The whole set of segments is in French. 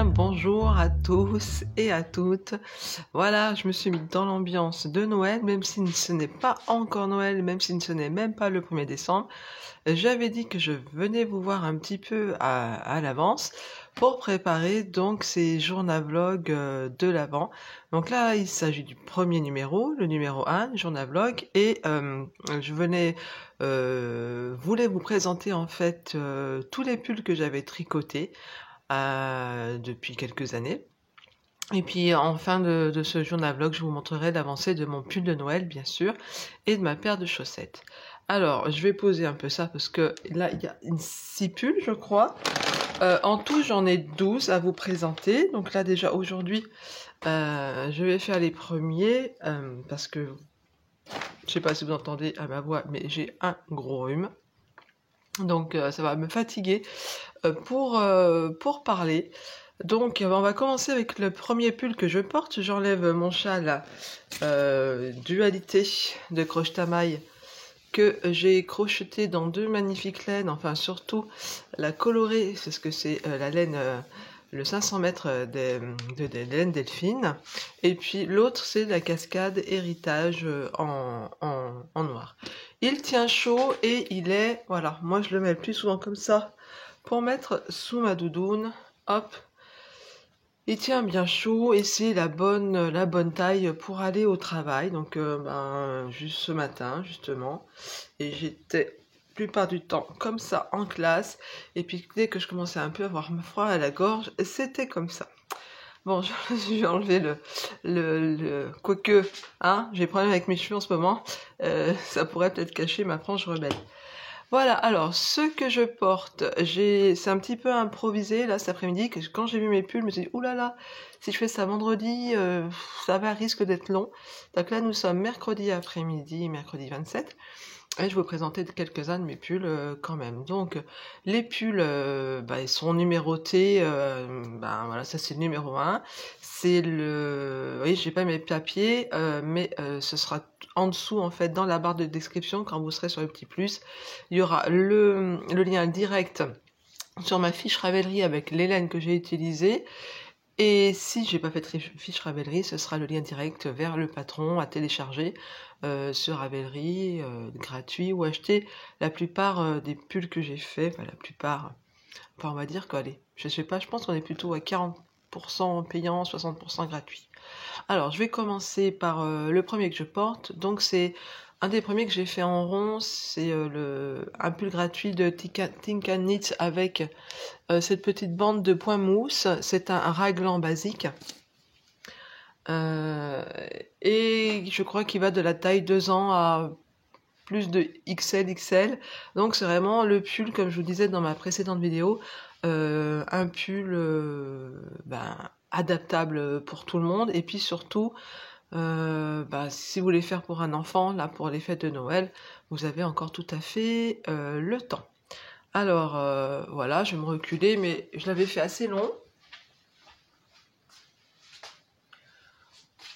bonjour à tous et à toutes. Voilà, je me suis mis dans l'ambiance de Noël, même si ce n'est pas encore Noël, même si ce n'est même pas le 1er décembre. J'avais dit que je venais vous voir un petit peu à l'avance pour préparer donc ces journavlogs de l'Avent. Donc là, il s'agit du premier numéro, le numéro 1, journavlog, et je voulais vous présenter en fait tous les pulls que j'avais tricotés depuis quelques années. Et puis en fin de ce journavlog, je vous montrerai l'avancée de mon pull de Noël, bien sûr, et de ma paire de chaussettes. Alors, je vais poser un peu ça parce que là, il y a 6 pulls, je crois. En tout, j'en ai 12 à vous présenter. Donc là, déjà, aujourd'hui, je vais faire les premiers parce que, je sais pas si vous entendez à ma voix, mais j'ai un gros rhume. Donc, ça va me fatiguer pour parler. Donc, on va commencer avec le premier pull que je porte. J'enlève mon châle Dualité de Crochetamaille que j'ai crocheté dans 2 magnifiques laines, enfin surtout la colorée, c'est ce que c'est la laine, le 500 mètres de laine Delphine, et puis l'autre c'est la cascade héritage en noir. Il tient chaud et il est, voilà, moi je le mets le plus souvent comme ça pour mettre sous ma doudoune, hop. Il tient bien chaud et c'est la bonne taille pour aller au travail. Donc juste ce matin justement, et j'étais la plupart du temps comme ça en classe, et puis dès que je commençais un peu à avoir froid à la gorge, c'était comme ça. Bon, je vais enlever le quoique, hein, j'ai problème avec mes cheveux en ce moment, ça pourrait peut-être cacher ma frange rebelle. Voilà, alors ce que je porte, c'est un petit peu improvisé là cet après-midi, que quand j'ai vu mes pulls, je me suis dit oulala, si je fais ça vendredi, ça va risque d'être long. Donc là nous sommes mercredi après-midi, mercredi 27, et je vais vous présenter quelques-uns de mes pulls quand même. Donc les pulls, ils sont numérotés, voilà, ça c'est le numéro 1. C'est le... Oui, j'ai pas mes papiers, mais ce sera en dessous, en fait, dans la barre de description, quand vous serez sur le petit plus. Il y aura le lien direct sur ma fiche Ravelry avec les laines que j'ai utilisées. Et si j'ai pas fait de fiche Ravelry, ce sera le lien direct vers le patron à télécharger sur Ravelry, gratuit, ou acheter la plupart des pulls que j'ai fait. Enfin, la plupart, enfin, on va dire qu'allez, je sais pas, je pense qu'on est plutôt à 40% payant, 60% gratuit. Alors, je vais commencer par le premier que je porte. Donc, c'est un des premiers que j'ai fait en rond. C'est un pull gratuit de Think & Knit avec cette petite bande de point mousse. C'est un raglan basique. Et je crois qu'il va de la taille 2 ans à plus de XL. Donc, c'est vraiment le pull, comme je vous disais dans ma précédente vidéo, un pull adaptable pour tout le monde, et puis surtout si vous voulez faire pour un enfant, là pour les fêtes de Noël, vous avez encore tout à fait le temps. Alors voilà, je vais me reculer, mais je l'avais fait assez long.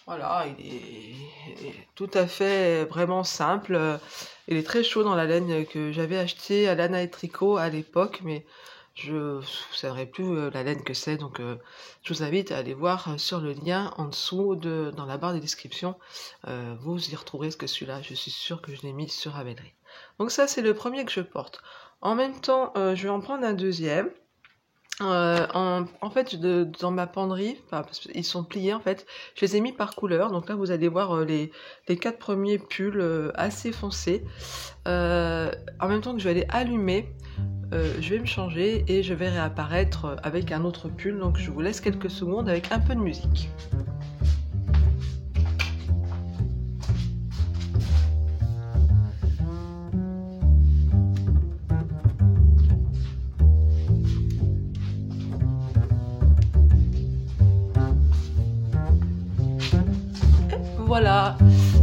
Voilà, il est tout à fait vraiment simple. Il est très chaud dans la laine que j'avais acheté à Lana et Tricot à l'époque, mais je ne savais plus la laine que c'est, donc je vous invite à aller voir sur le lien en dessous dans la barre de description. Vous y retrouverez ce que celui-là, je suis sûre que je l'ai mis sur Ravelry. Donc ça, c'est le premier que je porte. En même temps, je vais en prendre un deuxième. En fait, dans ma penderie, parce qu'ils sont pliés en fait, je les ai mis par couleur. Donc là, vous allez voir les 4 premiers pulls assez foncés. En même temps que je vais aller allumer, je vais me changer et je vais réapparaître avec un autre pull. Donc je vous laisse quelques secondes avec un peu de musique. Voilà,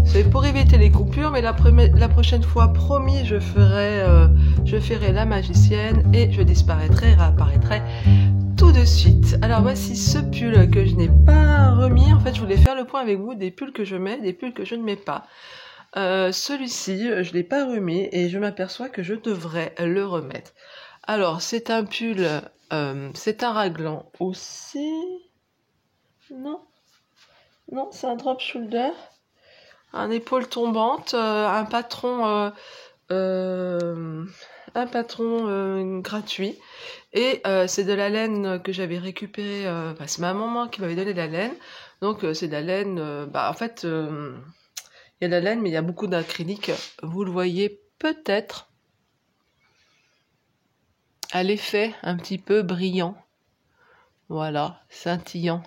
c'est pour éviter les coupures, mais la prochaine fois, promis, je ferai la magicienne et je disparaîtrai, réapparaîtrai tout de suite. Alors voici ce pull que je n'ai pas remis. En fait, je voulais faire le point avec vous des pulls que je mets, des pulls que je ne mets pas. Celui-ci, je ne l'ai pas remis et je m'aperçois que je devrais le remettre. Alors, c'est un pull, c'est un raglan aussi. Non, non, c'est un drop shoulder. Un épaule tombante, un patron gratuit. Et c'est de la laine que j'avais récupérée, enfin, c'est ma maman qui m'avait donné de la laine. Donc c'est de la laine, en fait, il y a de la laine, mais il y a beaucoup d'acrylique. Vous le voyez peut-être à l'effet un petit peu brillant. Voilà, scintillant.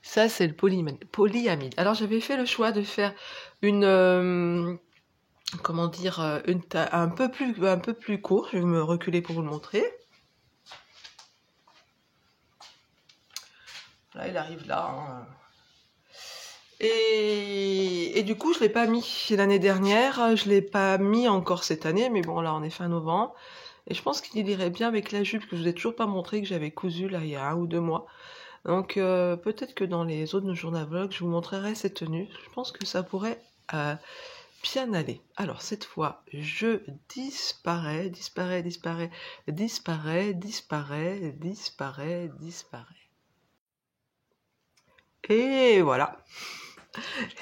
Ça, c'est le polyamide. Alors, j'avais fait le choix de faire une, comment dire, une taille un peu plus court. Je vais me reculer pour vous le montrer. Là, il arrive là. Hein. Et du coup, je ne l'ai pas mis l'année dernière. Je ne l'ai pas mis encore cette année. Mais bon, là, on est fin novembre. Et je pense qu'il irait bien avec la jupe que je vous ai toujours pas montré, que j'avais cousue là il y a 1 ou 2 mois. Donc peut-être que dans les autres journal vlogs, je vous montrerai cette tenue. Je pense que ça pourrait bien aller. Alors cette fois, je disparais. Et voilà.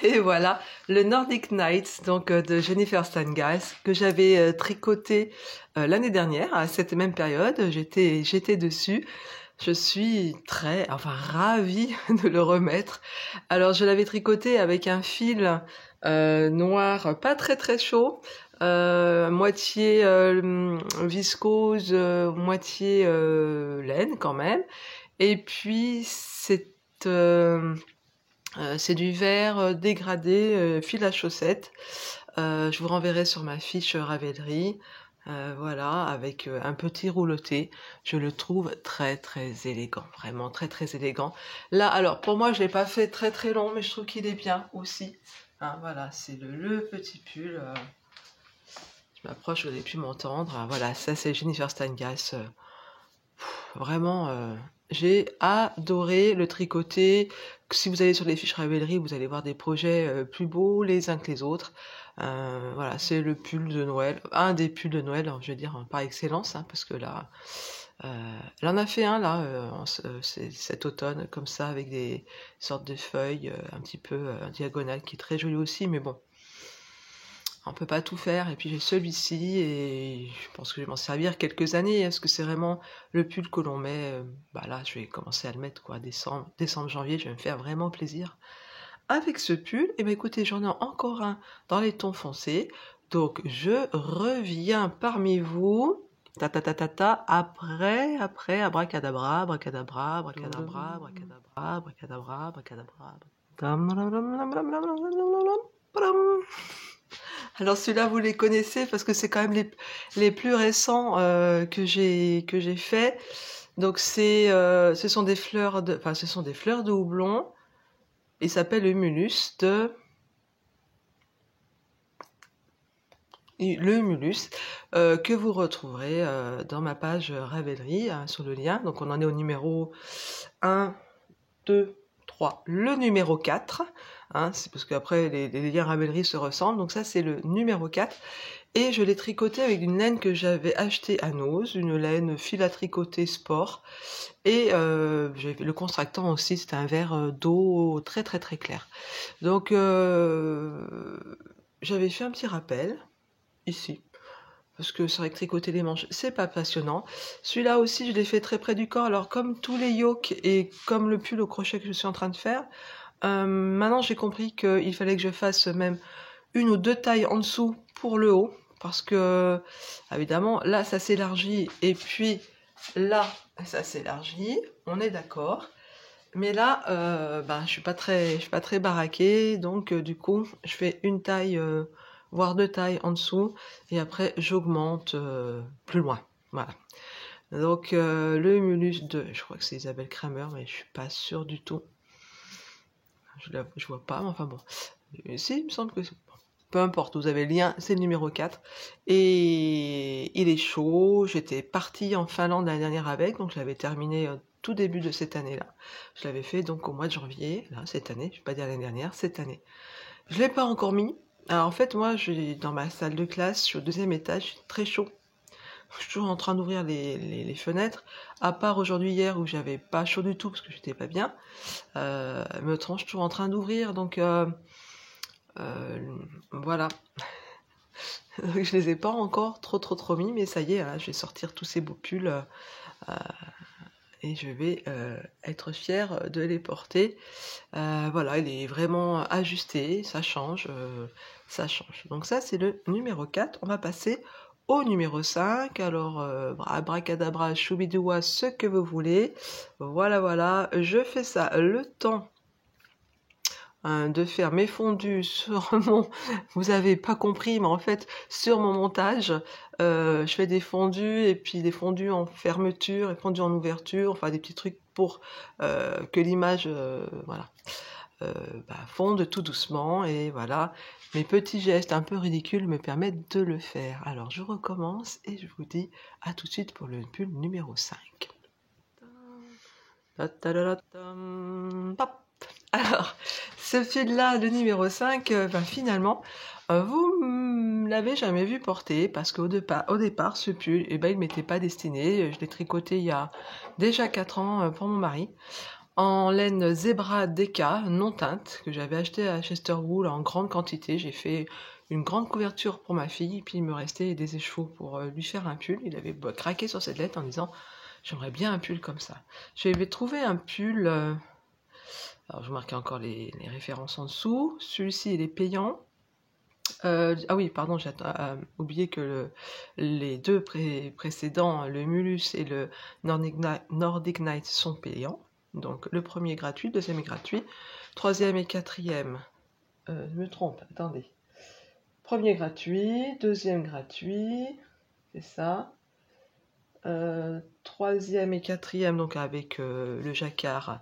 Et voilà, le Nordic Nights donc de Jennifer Stangeist que j'avais tricoté l'année dernière à cette même période. J'étais dessus. Je suis ravie de le remettre. Alors je l'avais tricoté avec un fil noir, pas très chaud, moitié viscose, moitié laine quand même. Et puis c'est du vert dégradé, fil à chaussettes. Je vous renverrai sur ma fiche Ravelry. Voilà, avec un petit rouleauté. Je le trouve très élégant, vraiment très élégant. Là, alors pour moi, je l'ai pas fait très long, mais je trouve qu'il est bien aussi. Hein, voilà, c'est le petit pull. Je m'approche, vous n'allez plus m'entendre. Hein, voilà, ça c'est Jennifer Stangeist. Vraiment, j'ai adoré le tricoter. Si vous allez sur les fiches Ravelry, vous allez voir des projets plus beaux les uns que les autres. Voilà, c'est le pull de Noël, un des pulls de Noël, je veux dire par excellence, hein, parce que là, elle en a fait un là, cet automne, comme ça, avec des sortes de feuilles un petit peu diagonales, qui est très joli aussi, mais bon, on peut pas tout faire. Et puis j'ai celui-ci et je pense que je vais m'en servir quelques années. Est-ce que c'est vraiment le pull que l'on met là, je vais commencer à le mettre quoi, décembre, janvier. Je vais me faire vraiment plaisir avec ce pull. Et écoutez, j'en ai encore un dans les tons foncés. Donc je reviens parmi vous. Après, abracadabra, abracadabra, abracadabra, abracadabra, abracadabra, abracadabra. Alors celui-là, vous les connaissez parce que c'est quand même les plus récents que j'ai fait. Donc ce sont des fleurs de houblon. Il s'appelle Humulus que vous retrouverez dans ma page Ravelry sur le lien. Donc on en est au numéro 1, 2, 3, le numéro 4. Hein, c'est parce qu'après les liens Ravelry se ressemblent. Donc ça c'est le numéro 4. Et je l'ai tricoté avec une laine que j'avais achetée à Nose, une laine fil à tricoter sport. Et le contractant aussi, c'était un vert d'eau très clair. Donc j'avais fait un petit rappel ici. Parce que c'est vrai que tricoter les manches, c'est pas passionnant. Celui-là aussi, je l'ai fait très près du corps. Alors comme tous les yokes et comme le pull au crochet que je suis en train de faire, maintenant j'ai compris qu'il fallait que je fasse même 1 ou 2 tailles en dessous pour le haut. Parce que, évidemment, là, ça s'élargit. Et puis, là, ça s'élargit. On est d'accord. Mais là, je suis pas très baraquée. Donc, du coup, je fais 1 taille, voire 2 tailles en dessous. Et après, j'augmente plus loin. Voilà. Donc, le Humulus de, je crois que c'est Isabelle Kramer, mais je suis pas sûre du tout. Je vois pas, mais enfin bon. Si, il me semble que c'est... Peu importe, vous avez le lien, c'est le numéro 4. Et il est chaud. J'étais partie en Finlande l'année dernière avec, donc je l'avais terminé tout début de cette année-là. Je l'avais fait donc au mois de janvier, là, cette année, je ne vais pas dire l'année dernière, cette année. Je ne l'ai pas encore mis. Alors en fait, moi, dans ma salle de classe, je suis au 2e étage, très chaud. Je suis toujours en train d'ouvrir les fenêtres, à part aujourd'hui hier où j'avais pas chaud du tout parce que j'étais pas bien. Me je suis toujours en train d'ouvrir, donc voilà. Je les ai pas encore trop mis, mais ça y est, là, je vais sortir tous ces beaux pulls et je vais être fière de les porter. Voilà, il est vraiment ajusté, ça change, ça change. Donc ça, c'est le numéro 4. On va passer au numéro 5. Alors, abracadabra, choubidoua, ce que vous voulez. Voilà, voilà, je fais ça le temps de faire mes fondus sur mon... Vous avez pas compris, mais en fait, sur mon montage, je fais des fondus et puis des fondus en fermeture et fondus en ouverture, enfin des petits trucs pour que l'image, voilà, fonde tout doucement. Et voilà, mes petits gestes un peu ridicules me permettent de le faire. Alors, je recommence et je vous dis à tout de suite pour le pull numéro 5. Alors, ce fil-là, le numéro 5, finalement, vous ne l'avez jamais vu porter parce qu'au départ, ce pull, il ne m'était pas destiné. Je l'ai tricoté il y a déjà 4 ans pour mon mari, en laine Zebra Deka non teinte, que j'avais acheté à Chesterwool en grande quantité. J'ai fait une grande couverture pour ma fille, puis il me restait des écheveaux pour lui faire un pull. Il avait craqué sur cette lettre en disant « J'aimerais bien un pull comme ça ». J'avais trouvé un pull... alors, je vous marquais encore les références en dessous. Celui-ci, il est payant. Ah oui, pardon, j'ai oublié que les deux précédents, le Mulus et le Nordic Night, sont payants. Donc, le premier est gratuit, le deuxième est gratuit. Troisième et quatrième, je me trompe, attendez. Premier gratuit, deuxième gratuit, c'est ça. Troisième et quatrième, donc avec le jacquard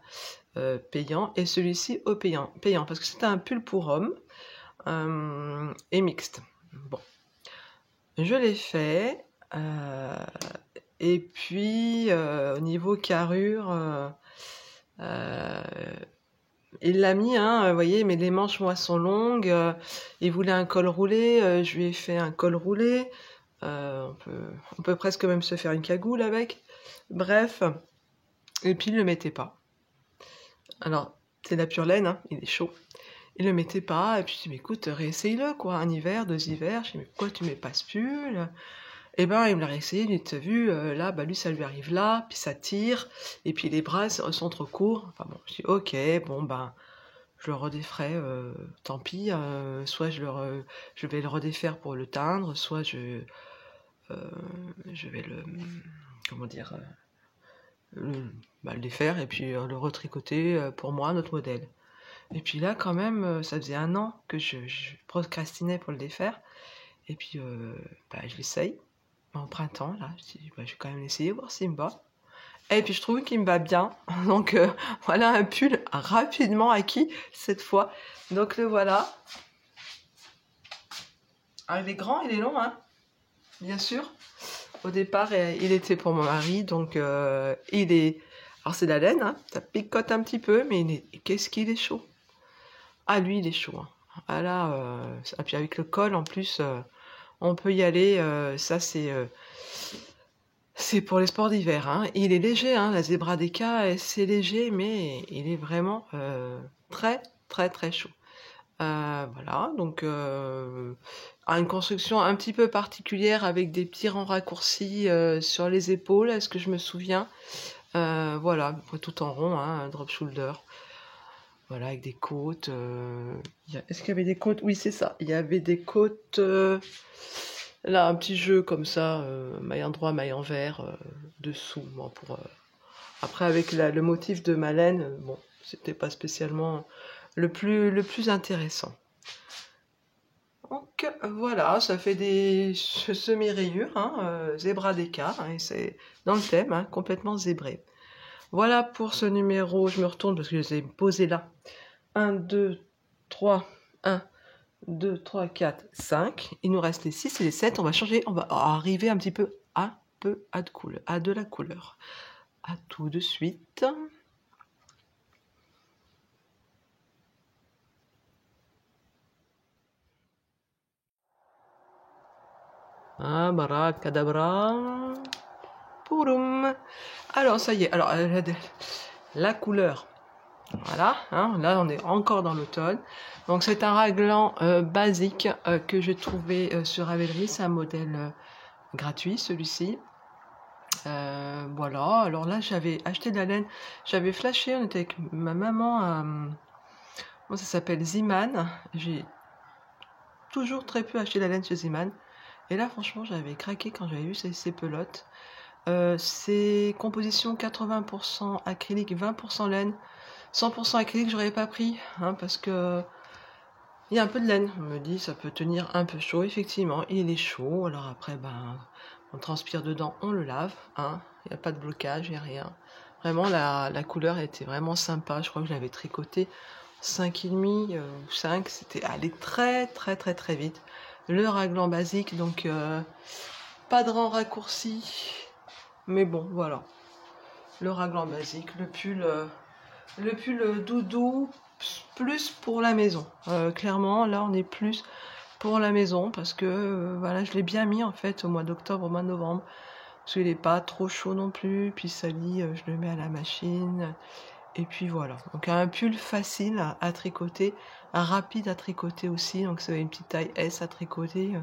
payant, et celui-ci au payant, parce que c'était un pull pour homme et mixte. Bon, je l'ai fait, et puis au niveau carrure, il l'a mis, hein, vous voyez, mais les manches, moi, sont longues. Il voulait un col roulé, je lui ai fait un col roulé. On peut presque même se faire une cagoule avec. Bref, et puis il le mettait pas. Alors, c'est la pure laine, hein, il est chaud. Il le mettait pas, et puis je dis, mais écoute, réessaye-le, quoi, un hiver, 2 hivers. Je dis, mais pourquoi tu mets pas ce pull? Et ben, il me l'a réessayé, il dit, t'as vu, là, bah lui, ça lui arrive là, puis ça tire, et puis les bras sont trop courts. Enfin bon, je dis, ok, bon, ben, je le redéferai, tant pis, soit je vais le redéfaire pour le teindre, soit je vais le, comment dire, le défaire, et puis le retricoter pour moi, notre modèle. Et puis là, quand même, ça faisait 1 an que je procrastinais pour le défaire. Et puis, je l'essaye en printemps, là. Je dis, je vais quand même l'essayer, voir s'il me va. Et puis, je trouve qu'il me va bien. Donc, voilà un pull rapidement acquis cette fois. Donc, le voilà. Ah, il est grand, il est long, hein, bien sûr. Au départ, il était pour mon mari, donc il est... Alors, c'est de la laine, hein, ça picote un petit peu, mais qu'est-ce qu'il est chaud. Ah, lui, il est chaud, hein. Ah là, et puis avec le col, en plus, on peut y aller. Ça, c'est pour les sports d'hiver, hein. Il est léger, hein, la Zebra Deka, c'est léger, mais il est vraiment très, très, très chaud. Voilà, donc une construction un petit peu particulière avec des petits rangs raccourcis sur les épaules, est-ce que je me souviens. Voilà, tout en rond, hein, un drop shoulder. Voilà, avec des côtes. Est-ce qu'il y avait des côtes? Oui, c'est ça. Il y avait des côtes. Là, un petit jeu comme ça, maille en droit, maille en vert, dessous. Bon, après, avec le motif de ma laine, bon, c'était pas spécialement le plus intéressant. Donc voilà, ça fait des semi-rayures, hein, Zebra Deka, hein, et c'est dans le thème, hein, complètement zébré. Voilà pour ce numéro, je me retourne parce que je les ai posés là. 1, 2, 3, 1, 2, 3, 4, 5. Il nous reste les 6 et les 7. On va changer, on va arriver un petit peu à de la couleur. À tout de suite. Abracadabra. Pouroum. Alors, ça y est. Alors, la couleur. Voilà, hein, là on est encore dans l'automne. Donc c'est un raglan basique que j'ai trouvé sur Ravelry. C'est un modèle gratuit celui-ci. Voilà, alors là j'avais acheté de la laine. J'avais flashé, on était avec ma maman à... Bon, ça s'appelle Ziman. J'ai toujours très peu acheté de la laine chez Ziman. Et là franchement j'avais craqué quand j'avais vu ces pelotes. C'est composition 80% acrylique, 20% laine. 100% acrylique, j'aurais pas pris, hein, parce que il y a un peu de laine. On me dit ça peut tenir un peu chaud. Effectivement, il est chaud. Alors après, ben, on transpire dedans, on le lave. Hein. Il n'y a pas de blocage, il n'y a rien. Vraiment, la couleur était vraiment sympa. Je crois que je l'avais tricoté 5,5 ou 5. C'était allé très très très très vite. Le raglan basique, donc pas de rang raccourci. Mais bon, voilà. Le raglan basique, le pull doudou, plus pour la maison. Clairement, là, on est plus pour la maison parce que voilà, je l'ai bien mis en fait au mois d'octobre, au mois de novembre. Parce qu'il n'est pas trop chaud non plus. Puis ça lit, je le mets à la machine. Et puis voilà. Donc un pull facile à tricoter, rapide à tricoter aussi. Donc c'est une petite taille S à tricoter.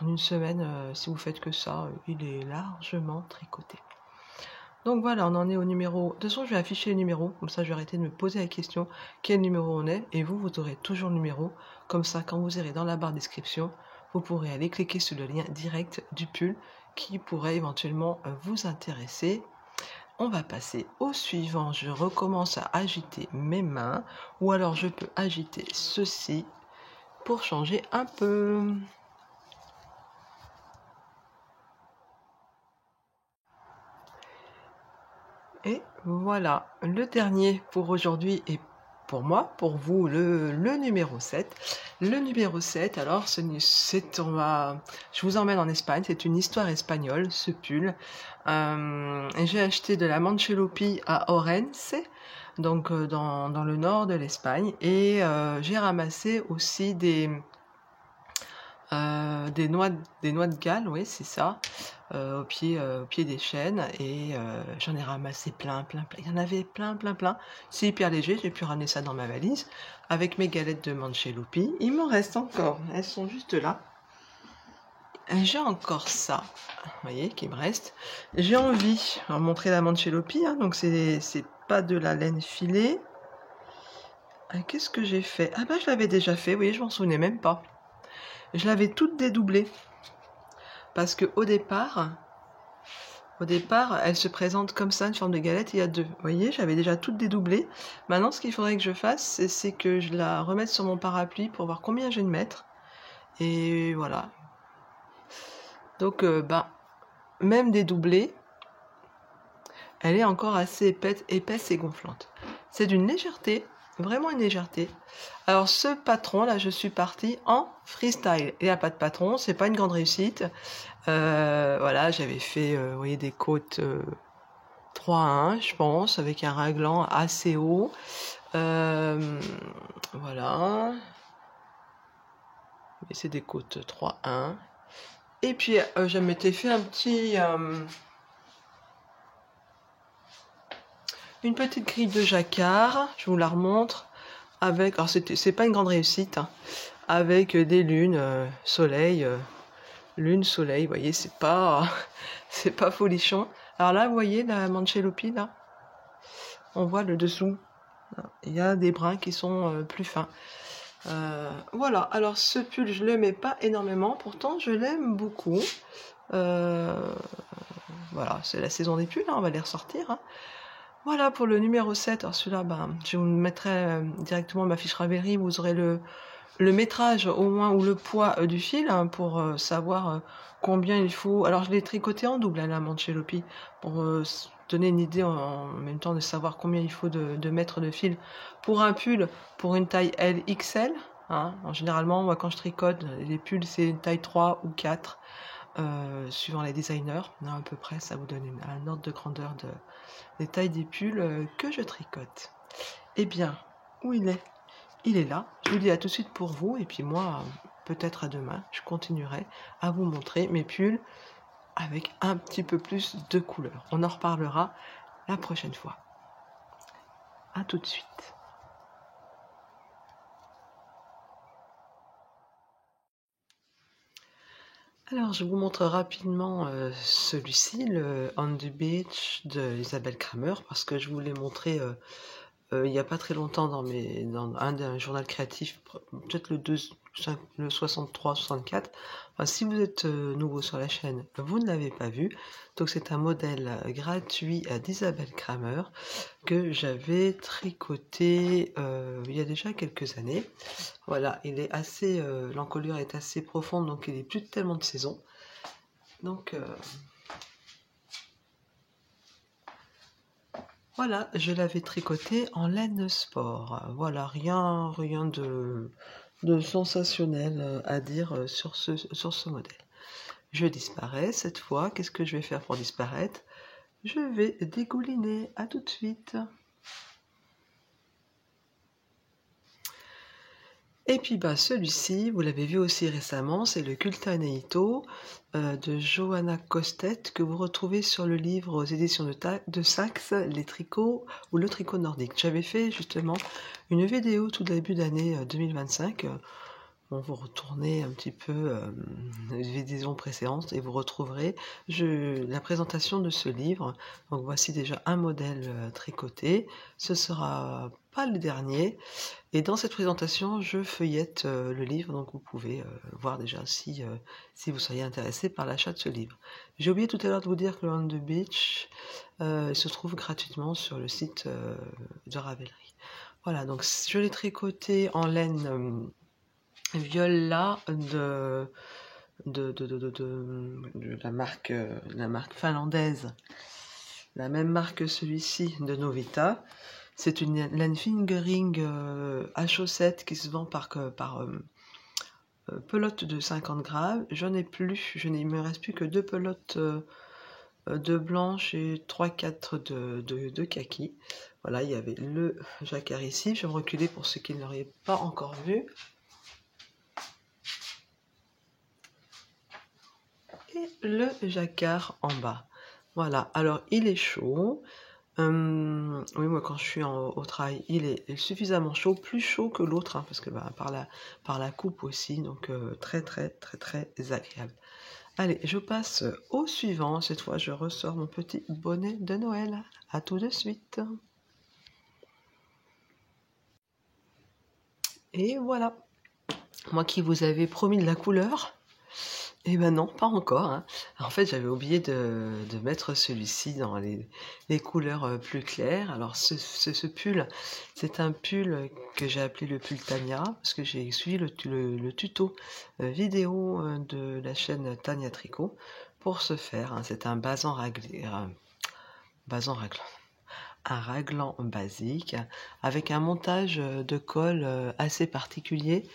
En une semaine, si vous faites que ça, il est largement tricoté. Donc voilà, on en est au numéro... De toute façon, je vais afficher le numéro, comme ça je vais arrêter de me poser la question quel numéro on est, et vous aurez toujours le numéro. Comme ça, quand vous irez dans la barre description, vous pourrez aller cliquer sur le lien direct du pull qui pourrait éventuellement vous intéresser. On va passer au suivant. Je recommence à agiter mes mains, ou alors je peux agiter ceci pour changer un peu. Et voilà, le dernier pour aujourd'hui et pour moi, pour vous, le numéro 7. Le numéro 7, alors, je vous emmène en Espagne, c'est une histoire espagnole, ce pull. J'ai acheté de la Manchelopi à Orense, donc dans le nord de l'Espagne, et j'ai ramassé aussi des noix de Galles, oui, c'est ça, au pied des chênes, et j'en ai ramassé plein. Il y en avait plein. C'est hyper léger, j'ai pu ramener ça dans ma valise avec mes galettes de Manchelopi. Il m'en reste encore, elles sont juste là. J'ai encore ça, vous voyez, qui me reste. J'ai envie de montrer la Manchelopi, hein, donc c'est pas de la laine filée. Qu'est-ce que j'ai fait? Ah bah je l'avais déjà fait, vous voyez, je m'en souvenais même pas. Je l'avais toute dédoublée parce que au départ, elle se présente comme ça, une forme de galette. Il y a deux. Vous voyez, j'avais déjà toute dédoublée. Maintenant, ce qu'il faudrait que je fasse, c'est que je la remette sur mon parapluie pour voir combien je vais mettre. Et voilà. Donc, même dédoublée, elle est encore assez épaisse et gonflante. C'est d'une légèreté. Vraiment une légèreté. Alors ce patron là, je suis partie en freestyle. Il n'y a pas de patron, c'est pas une grande réussite. Voilà, j'avais fait, vous voyez, des côtes 3 à 1, je pense, avec un raglan assez haut. Voilà. Mais c'est des côtes 3 à 1. Et puis je m'étais fait une petite grille de jacquard, je vous la remontre, avec, alors c'est pas une grande réussite, hein, avec des lunes, soleil, lune, soleil, vous voyez, c'est pas folichon. Alors là, vous voyez la Manchelopi, là, on voit le dessous, il y a des brins qui sont plus fins. Voilà, alors ce pull, je le mets pas énormément, pourtant je l'aime beaucoup. Voilà, c'est la saison des pulls, hein, on va les ressortir, hein. Voilà pour le numéro 7. Alors celui-là, je vous mettrai directement ma fiche Ravelry. Vous aurez le métrage au moins ou le poids du fil, hein, pour savoir combien il faut. Alors je l'ai tricoté en double, la Manchelopi, pour donner une idée en même temps de savoir combien il faut de mètres de fil pour un pull pour une taille LXL. Hein. Généralement, moi quand je tricote les pulls, c'est une taille 3 ou 4. Suivant les designers, à peu près, ça vous donne un ordre de grandeur des tailles des pulls que je tricote. Eh bien, où il est? Il est là. Je vous le dis à tout de suite pour vous, et puis moi, peut-être à demain, je continuerai à vous montrer mes pulls avec un petit peu plus de couleurs. On en reparlera la prochaine fois. À tout de suite. Alors, je vous montre rapidement celui-ci, le On the Beach de Isabelle Kramer, parce que je vous l'ai montré il n'y a pas très longtemps dans un journal créatif, peut-être le 63-64. Enfin, si vous êtes nouveau sur la chaîne, vous ne l'avez pas vu. Donc c'est un modèle gratuit d'Isabelle Kramer que j'avais tricoté il y a déjà quelques années. Voilà, il est assez, l'encolure est assez profonde, donc il n'est plus tellement de saison. Donc voilà, je l'avais tricoté en laine sport. Voilà, rien de sensationnel à dire sur ce modèle. Je disparais cette fois. Qu'est-ce que je vais faire pour disparaître? Je vais dégouliner. À tout de suite. Et puis celui-ci, vous l'avez vu aussi récemment, c'est le Cultaneito de Johanna Kostet que vous retrouvez sur le livre aux éditions de Saxe, les tricots ou le tricot nordique. J'avais fait justement une vidéo tout début d'année 2025. Bon, vous retournez un petit peu les vidéos précédentes et vous retrouverez la présentation de ce livre. Donc voici déjà un modèle tricoté. Ce sera pas le dernier. Et dans cette présentation, je feuillette le livre, donc vous pouvez voir déjà si vous seriez intéressé par l'achat de ce livre. J'ai oublié tout à l'heure de vous dire que le On the Beach se trouve gratuitement sur le site de Ravelry. Voilà, donc je l'ai tricoté en laine viola de la marque finlandaise, la même marque que celui-ci de Novita. C'est une laine fingering à chaussettes qui se vend par pelote de 50 grammes. J'en ai plus, il me reste plus que 2 pelotes de blanche et 3-4 de kaki. Voilà, il y avait le jacquard ici. Je vais me reculer pour ceux qui ne l'auraient pas encore vu. Et le jacquard en bas. Voilà, alors il est chaud. Oui, moi quand je suis au travail, il est suffisamment chaud, plus chaud que l'autre, hein, parce que par la coupe aussi, donc très agréable. Allez, je passe au suivant. Cette fois, je ressors mon petit bonnet de Noël. À tout de suite. Et voilà. Moi qui vous avais promis de la couleur, eh ben non, pas encore. Hein. En fait, j'avais oublié de mettre celui-ci dans les couleurs plus claires. Alors, ce pull, c'est un pull que j'ai appelé le pull Tania, parce que j'ai suivi le tuto vidéo de la chaîne Tania Tricot pour ce faire. Hein. C'est un basan un raglan basique, avec un montage de col assez particulier.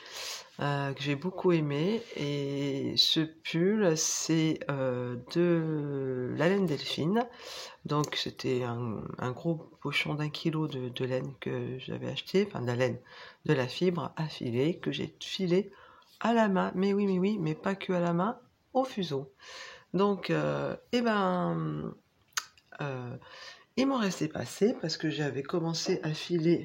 Que j'ai beaucoup aimé, et ce pull c'est de la laine Delphine, donc c'était un gros pochon d'1 kilo de laine que j'avais acheté, enfin de la laine, de la fibre à filer que j'ai filé à la main, mais oui, mais pas que à la main, au fuseau. Donc il m'en restait pas assez parce que j'avais commencé à filer.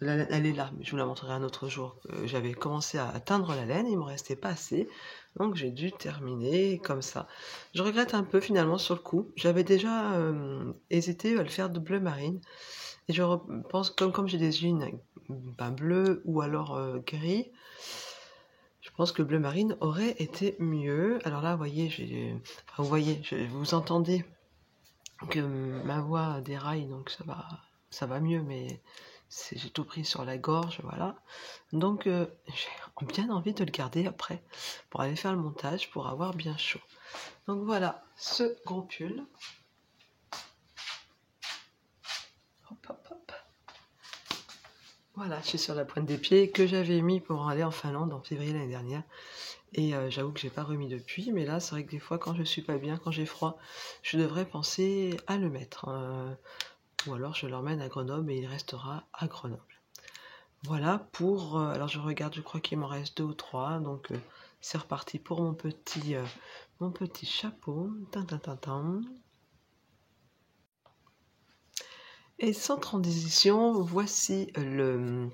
Elle est là, mais je vous la montrerai un autre jour. J'avais commencé à teindre la laine, il me restait pas assez, donc j'ai dû terminer comme ça. Je regrette un peu finalement sur le coup. J'avais déjà hésité à le faire de bleu marine, et je pense comme j'ai des jeans bleu ou alors gris, je pense que le bleu marine aurait été mieux. Alors là, vous entendez que ma voix déraille, donc ça va mieux, mais j'ai tout pris sur la gorge, voilà. Donc j'ai bien envie de le garder après pour aller faire le montage, pour avoir bien chaud. Donc voilà, ce gros pull. Hop, hop, hop. Voilà, je suis sur la pointe des pieds que j'avais mis pour aller en Finlande en février l'année dernière. Et j'avoue que j'ai pas remis depuis, mais là c'est vrai que des fois quand je suis pas bien, quand j'ai froid, je devrais penser à le mettre. Ou alors je l'emmène à Grenoble et il restera à Grenoble. Voilà pour... alors je regarde, je crois qu'il m'en reste 2 ou 3, donc c'est reparti pour mon petit chapeau. Tin. Et sans transition, voici je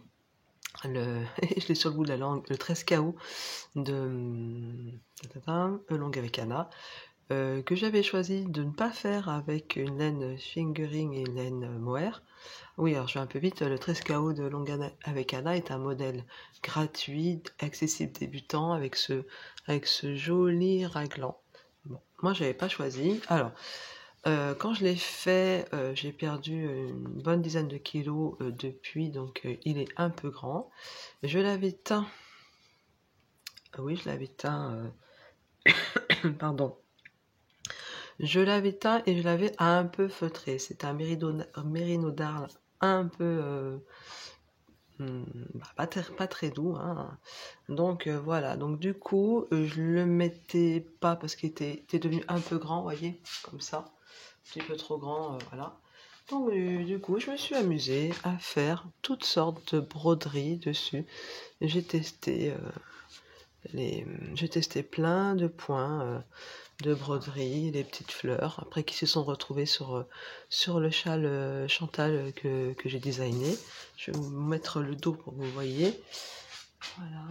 l'ai sur le bout de la langue, le 13 KO de Long avec Anna, que j'avais choisi de ne pas faire avec une laine fingering et une laine mohair. Oui, alors je vais un peu vite. Le 13 KO de Long avec Anna est un modèle gratuit, accessible débutant, avec ce joli raglan. Bon, moi, j'avais pas choisi. Alors, quand je l'ai fait, j'ai perdu une bonne dizaine de kilos depuis, donc il est un peu grand. Je l'avais teint. Oui, je l'avais teint. Pardon. Je l'avais teint et je l'avais un peu feutré. C'est un mérino d'Arles un peu pas très doux, hein. Donc voilà, donc du coup je le mettais pas parce qu'il était devenu un peu grand, vous voyez, comme ça, un petit peu trop grand, voilà. Donc du coup je me suis amusée à faire toutes sortes de broderies dessus. J'ai testé plein de points de broderie, les petites fleurs, après qui se sont retrouvées sur le châle Chantal que j'ai designé. Je vais vous mettre le dos pour que vous voyez. Voilà.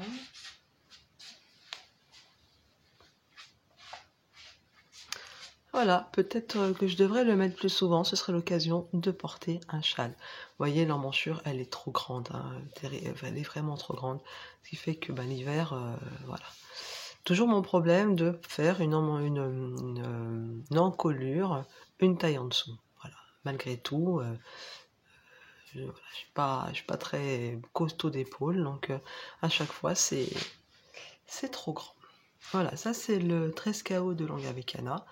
Voilà, peut-être que je devrais le mettre plus souvent, ce serait l'occasion de porter un châle. Vous voyez, l'emmanchure, elle est trop grande, hein, elle est vraiment trop grande, ce qui fait que l'hiver, voilà. Toujours mon problème de faire une encolure, une taille en dessous. Voilà. Malgré tout, je ne suis pas très costaud d'épaule, donc à chaque fois c'est trop grand. Voilà, ça c'est le 13 KO de Long avec Anna.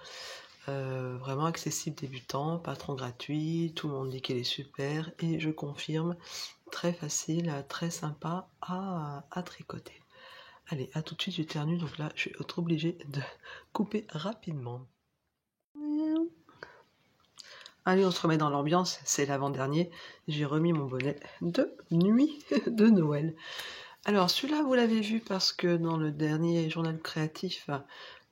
Vraiment accessible débutant, patron gratuit, tout le monde dit qu'il est super et je confirme, très facile, très sympa à tricoter. Allez, à tout de suite, j'éternue, donc là, je vais être obligée de couper rapidement. Allez, on se remet dans l'ambiance, c'est l'avant-dernier. J'ai remis mon bonnet de nuit de Noël. Alors, celui-là, vous l'avez vu parce que dans le dernier journal créatif,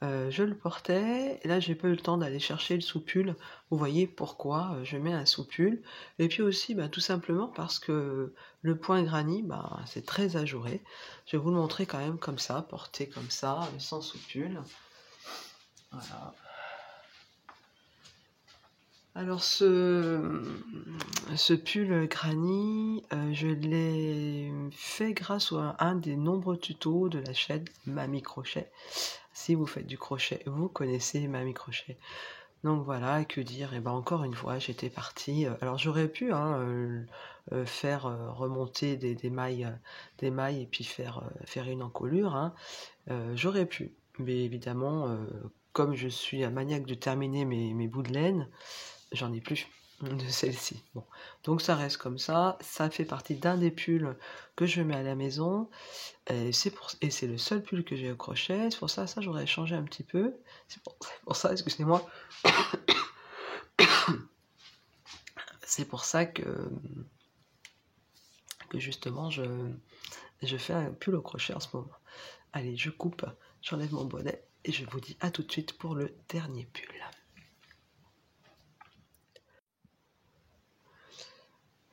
je le portais. Et là, j'ai pas eu le temps d'aller chercher le sous-pull. Vous voyez pourquoi je mets un sous-pull. Et puis aussi, tout simplement parce que le point granny, c'est très ajouré. Je vais vous le montrer quand même comme ça, porté comme ça, sans sous-pull. Voilà. Alors ce pull granny, je l'ai fait grâce à un des nombreux tutos de la chaîne Mamie Crochet. Si vous faites du crochet, vous connaissez Mamie Crochet. Donc voilà, que dire, et encore une fois, j'étais partie. Alors j'aurais pu faire remonter des mailles et puis faire une encolure, hein. J'aurais pu, mais évidemment, comme je suis un maniaque de terminer mes bouts de laine, j'en ai plus de celle-ci. Bon, donc ça reste comme ça. Ça fait partie d'un des pulls que je mets à la maison. Et c'est le seul pull que j'ai au crochet. C'est pour ça, j'aurais changé un petit peu. C'est pour ça, excusez-moi. C'est pour ça que justement je fais un pull au crochet en ce moment. Allez, je coupe, j'enlève mon bonnet et je vous dis à tout de suite pour le dernier pull.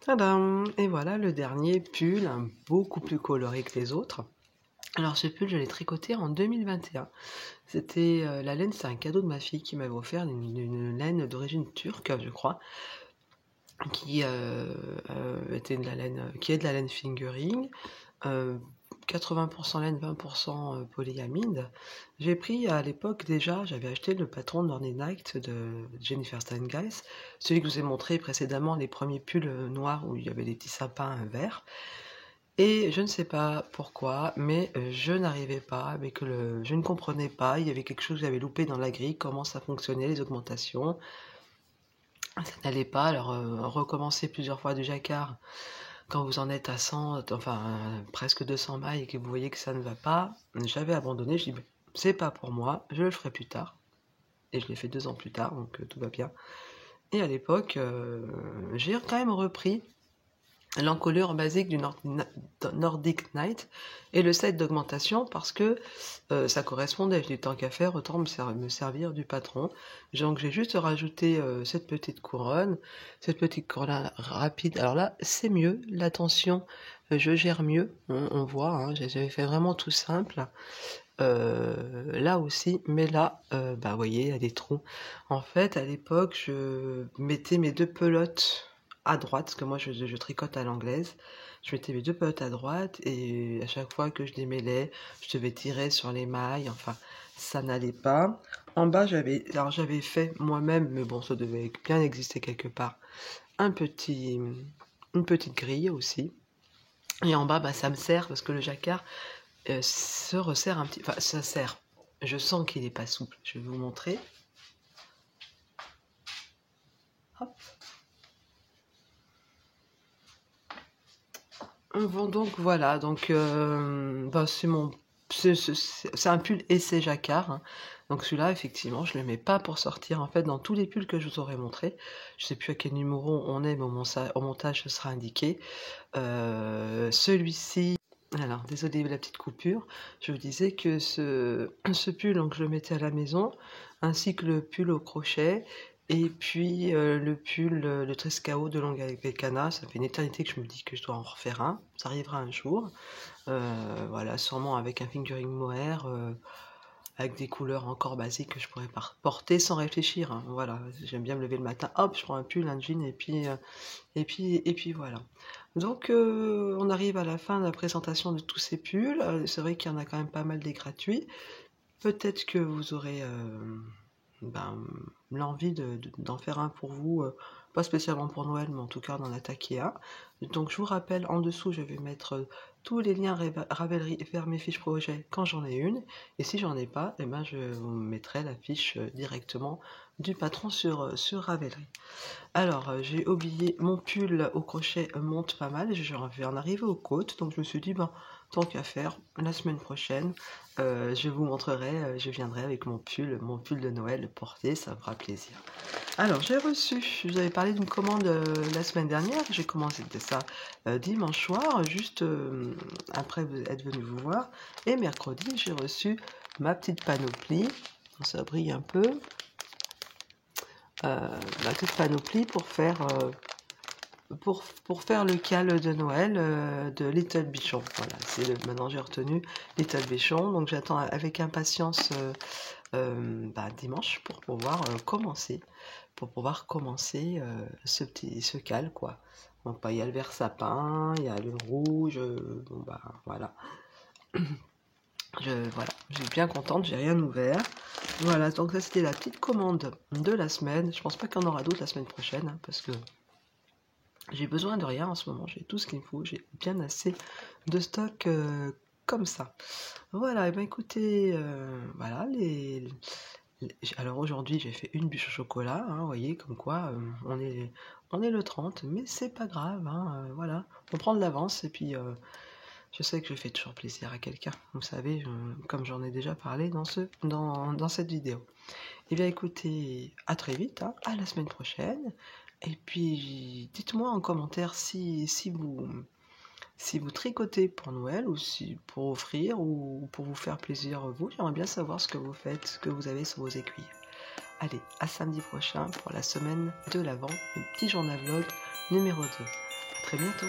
Tadam! Et voilà le dernier pull, beaucoup plus coloré que les autres. Alors ce pull, je l'ai tricoté en 2021. C'était la laine, c'est un cadeau de ma fille qui m'avait offert une laine d'origine turque, je crois, qui était qui est de la laine fingering. 80% laine, 20% polyamide. J'ai pris à l'époque déjà, j'avais acheté le patron d'Ornée Night de Jennifer Steingeist, celui que je vous ai montré précédemment, les premiers pulls noirs où il y avait des petits sapins verts. Et je ne sais pas pourquoi, mais je n'arrivais pas, je ne comprenais pas, il y avait quelque chose que j'avais loupé dans la grille, comment ça fonctionnait, les augmentations. Ça n'allait pas, alors recommencer plusieurs fois du jacquard quand vous en êtes à 100, enfin presque 200 mailles et que vous voyez que ça ne va pas, j'avais abandonné, je dis c'est pas pour moi, je le ferai plus tard. Et je l'ai fait 2 ans plus tard, donc tout va bien. Et à l'époque, j'ai quand même repris l'encolure basique du Nordic Night et le set d'augmentation parce que ça correspondait. Je dis tant qu'à faire, autant me servir du patron. Donc j'ai juste rajouté cette petite couronne rapide. Alors là, c'est mieux, la tension, je gère mieux, on voit, hein, j'avais fait vraiment tout simple. Là aussi, mais là, bah vous voyez, il y a des trous. En fait, à l'époque, je mettais mes deux pelotes à droite, parce que moi je tricote à l'anglaise. Je mettais mes deux pelotes à droite et à chaque fois que je démêlais, je devais tirer sur les mailles, enfin, ça n'allait pas. En bas, j'avais fait moi-même, mais bon, ça devait bien exister quelque part, une petite grille aussi. Et en bas, bah, ça me sert parce que le jacquard se resserre un petit... Enfin, ça sert. Je sens qu'il n'est pas souple. Je vais vous montrer. Hop. Bon, donc voilà. Donc, bah, c'est un pull essai jacquard. Hein. Donc celui-là, effectivement, je ne le mets pas pour sortir. En fait, dans tous les pulls que je vous aurais montré, je ne sais plus à quel numéro on est, mais au montage, ce sera indiqué. Celui-ci... Alors, désolé de la petite coupure, je vous disais que ce pull, donc, je le mettais à la maison, ainsi que le pull au crochet, et puis le pull, le Trescao de Longue Cana, ça fait une éternité que je me dis que je dois en refaire un, ça arrivera un jour, voilà, sûrement avec un fingering mohair, avec des couleurs encore basiques que je pourrais porter sans réfléchir, hein. Voilà, j'aime bien me lever le matin, hop, je prends un pull, un jean, et puis voilà. Donc on arrive à la fin de la présentation de tous ces pulls. C'est vrai qu'il y en a quand même pas mal des gratuits. Peut-être que vous aurez l'envie d'en faire un pour vous, pas spécialement pour Noël, mais en tout cas d'en attaquer un. Donc je vous rappelle, en dessous, je vais mettre tous les liens Ravelry vers mes fiches projet quand j'en ai une. Et si j'en ai pas, eh ben, je vous mettrai la fiche directement du patron sur Ravelry. Alors, j'ai oublié, mon pull au crochet monte pas mal, je vais en arriver aux côtes, donc je me suis dit, ben, tant qu'à faire, la semaine prochaine, je vous montrerai, je viendrai avec mon pull de Noël porté, ça me fera plaisir. Alors, j'ai reçu, je vous avais parlé d'une commande la semaine dernière, j'ai commencé ça dimanche soir, juste après être venu vous voir, et mercredi, j'ai reçu ma petite panoplie, ça brille un peu, ma petite panoplie pour faire le cal de Noël de Little Bichon. Voilà, maintenant j'ai retenu Little Bichon, donc j'attends avec impatience dimanche pour pouvoir commencer, ce cal, quoi. Donc il y a le vert sapin, il y a le rouge, bon bah voilà. Voilà, je suis bien contente, j'ai rien ouvert. Voilà, donc ça c'était la petite commande de la semaine. Je pense pas qu'il y en aura d'autres la semaine prochaine, hein, parce que j'ai besoin de rien en ce moment. J'ai tout ce qu'il me faut, j'ai bien assez de stock comme ça. Voilà, et ben écoutez, voilà, alors aujourd'hui j'ai fait une bûche au chocolat, hein, vous voyez, comme quoi on est le 30, mais c'est pas grave, hein, voilà, on prend de l'avance et puis... je sais que je fais toujours plaisir à quelqu'un, vous savez, comme j'en ai déjà parlé dans cette vidéo. Eh bien écoutez, à très vite, hein, à la semaine prochaine. Et puis dites-moi en commentaire si vous tricotez pour Noël ou si pour offrir ou pour vous faire plaisir vous. J'aimerais bien savoir ce que vous faites, ce que vous avez sur vos aiguilles. Allez, à samedi prochain pour la semaine de l'Avent, le petit journal vlog numéro 2. À très bientôt.